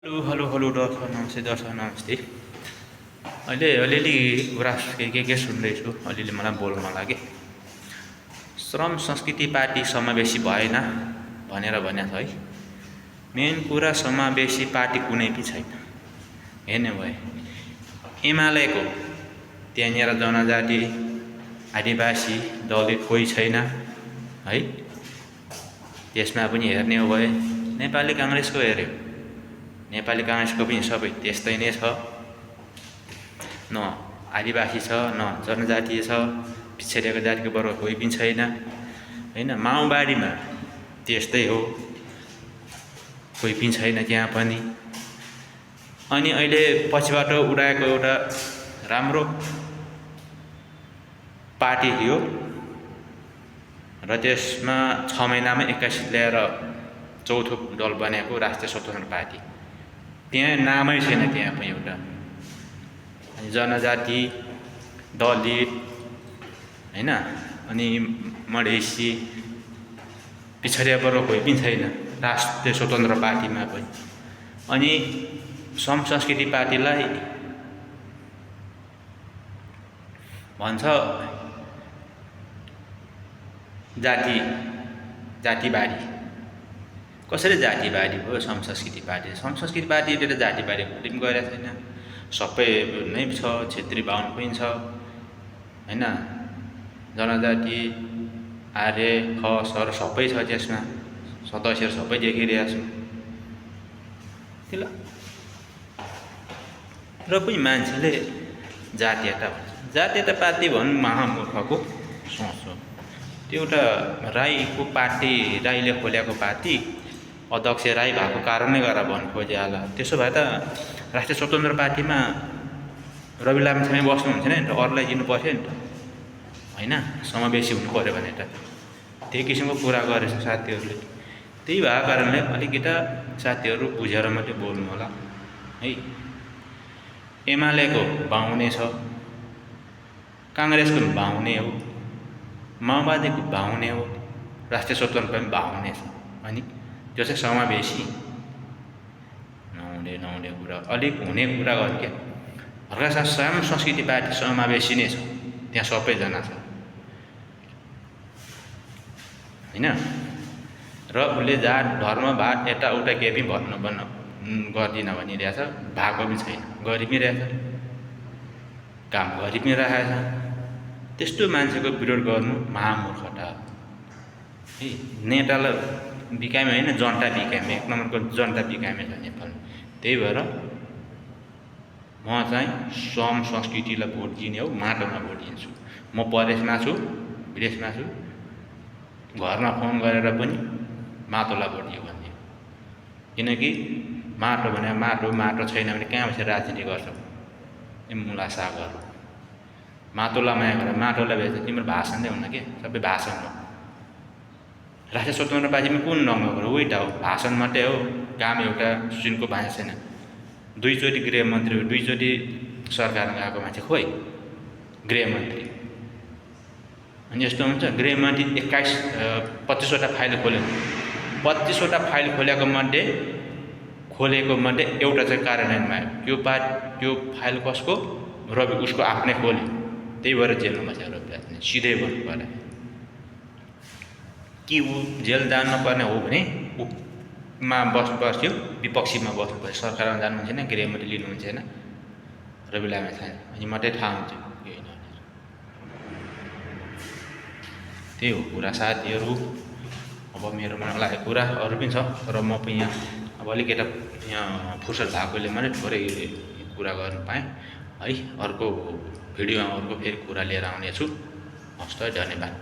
Hello hello hello दर्शक नमस्ते। अहिले अलिअलि कुरा के सुन्दैछु, अलिअलि मलाई बोल्न लाग्यो। श्रम संस्कृति पार्टी समावेशी भएन भनेर भनेको छ है। मेन कुरा समावेशी पार्टी कुनै पनि छैन। हेर्ने भए एमालेको त्यहाँनिर जनजाति, आदिवासी, दलित कोही छैन है। त्यसमा पनि हेर्ने हो भए नेपाली काङ्ग्रेसको हेऱ्यो, नेपाली काङ्ग्रेसको पनि सबै त्यस्तै नै छ। न आदिवासी छ, न जनजातीय छ, पिछडिएको जातिको वर्ग कोही पनि छैन हैन। माओवादीमा त्यस्तै हो, कोही पनि छैन त्यहाँ पनि। अनि अहिले पछिबाट उडाएको एउटा राम्रो पार्टी थियो र त्यसमा 6 महिनामा 21 ल्याएर चौथो दल बनेको राष्ट्रिय स्वतन्त्र पार्टी। त्यहाँ नामै छैन, त्यहाँ पनि एउटा जनजाति, दलित हैन, अनि मधेसी, पिछडिएको वर्ग कोही पनि छैन राष्ट्रिय स्वतन्त्र पार्टीमा पनि। अनि श्रम संस्कृति पार्टीलाई भन्छ जातिवादी। कसरी जातिवादी भयो श्रम संस्कृति पार्टी? श्रम संस्कृति पार्टीले त जातिवादी पनि गरेको छैन। सबै नै छ, क्षेत्री बाहुन पनि छ हैन, जनजाति, आर्य, खसहरू सबै छ त्यसमा, सदस्यहरू सबै देखिरहेको छु। त्यसलाई र पनि मान्छेले जातीयता पार्टी भन्नु महामूर्खको सोच हो। त्यो एउटा राईको पार्टी, राईले खोलेको पार्टी, अध्यक्ष राई भएको कारणले गर्दा भन्नु खोजे होला। त्यसो भए त राष्ट्रिय स्वतन्त्र पार्टीमा रवि लामिछाने बस्नुहुन्छ नि त, अरूलाई दिनु पर्थ्यो नि त हैन। समावेशी हुनु पर्यो भने त त्यही किसिमको कुरा गरेछ साथीहरूले। त्यही भएको कारणले अलिकति साथीहरू बुझेर मात्रै बोल्नु होला है। एमालेको बाहुने छ, काङ्ग्रेसको बाहुने हो, माओवादीको बाहुने हो, राष्ट्रिय स्वतन्त्र पनि बाहुने छ। अनि त्यो चाहिँ समावेशी नहुने कुरा, अलिक हुने कुरा गर्नु क्या। हर्का श्रम संस्कृति पार्टी समावेशी नै छ, त्यहाँ सबैजना छ हैन। र उसले जात, धर्म, भात यताउता केही पनि भन्नु गर्दिनँ भनिरहेछ, भएको पनि छैन, गरि पनि रहेछ, काम गरि पनि रहेछ। त्यस्तो मान्छेको विरोध गर्नु महामूर्खता है। नेतालाई बिकाइमा होइन, जनता बिकाइमा, 1 नम्बरको जनता बिकाइमा छ नेपाल। त्यही भएर म चाहिँ श्रम संस्कृतिलाई भोट दिने हो, माटोमा भोट दिन्छु। म परदेशमा छु, विदेशमा छु, घरमा फोन गरेर पनि माटोलाई भोट दियो भन्ने। किनकि माटो भने माटो छैन भने कहाँ बसेर राजनीति गर्छौ? मुला सागहरू माटोलाई माया गरेर माटोलाई बेच्छ। तिम्रो भाषण नै हुन्न के, सबै भाषण हो। राष्ट्रिय स्वतन्त्र पार्टीमा कुन रङ्गको हो? उही त हो, भाषण मात्रै हो, काम एउटा सुनको भाषा छैन। 2 चोटि गृहमन्त्री हो, 2 चोटि सरकारमा गएको मान्छे खोइ गृहमन्त्री। अनि यस्तो हुन्छ, गृहमन्त्री 25वटा फाइल खोल्यो, 25वटा फाइल खोलेको मध्ये एउटा चाहिँ कार्यान्वयनमा आयो। त्यो फाइल कसको? रवि, उसको आफ्नै खोल्यो। त्यही भएर जेलमा बस्यो रवि लामिछाने। सिधै भन्नु पर्यो कि ऊ जेल जानुपर्ने हो भने ऊमा बस्नु पर्थ्यो, विपक्षीमा बस्नु पर्थ्यो। सरकारमा जानुहुन्छ छैन, गृहमन्त्री लिनुहुन्छ छैन रवि लामिछाने। अनि मात्रै थाहा हुन्छ के होइन। त्यही हो कुरा साथीहरू। अब मेरोमा लागेको कुरा अरू पनि छ, तर म पनि यहाँ अब अलिकति यहाँ फुर्सद भएकोले मात्रै थोरै कुरा गर्नु पाएँ है। अर्को भिडियोमा अर्को फेरि कुरा लिएर आउनेछु। हस् त, धन्यवाद।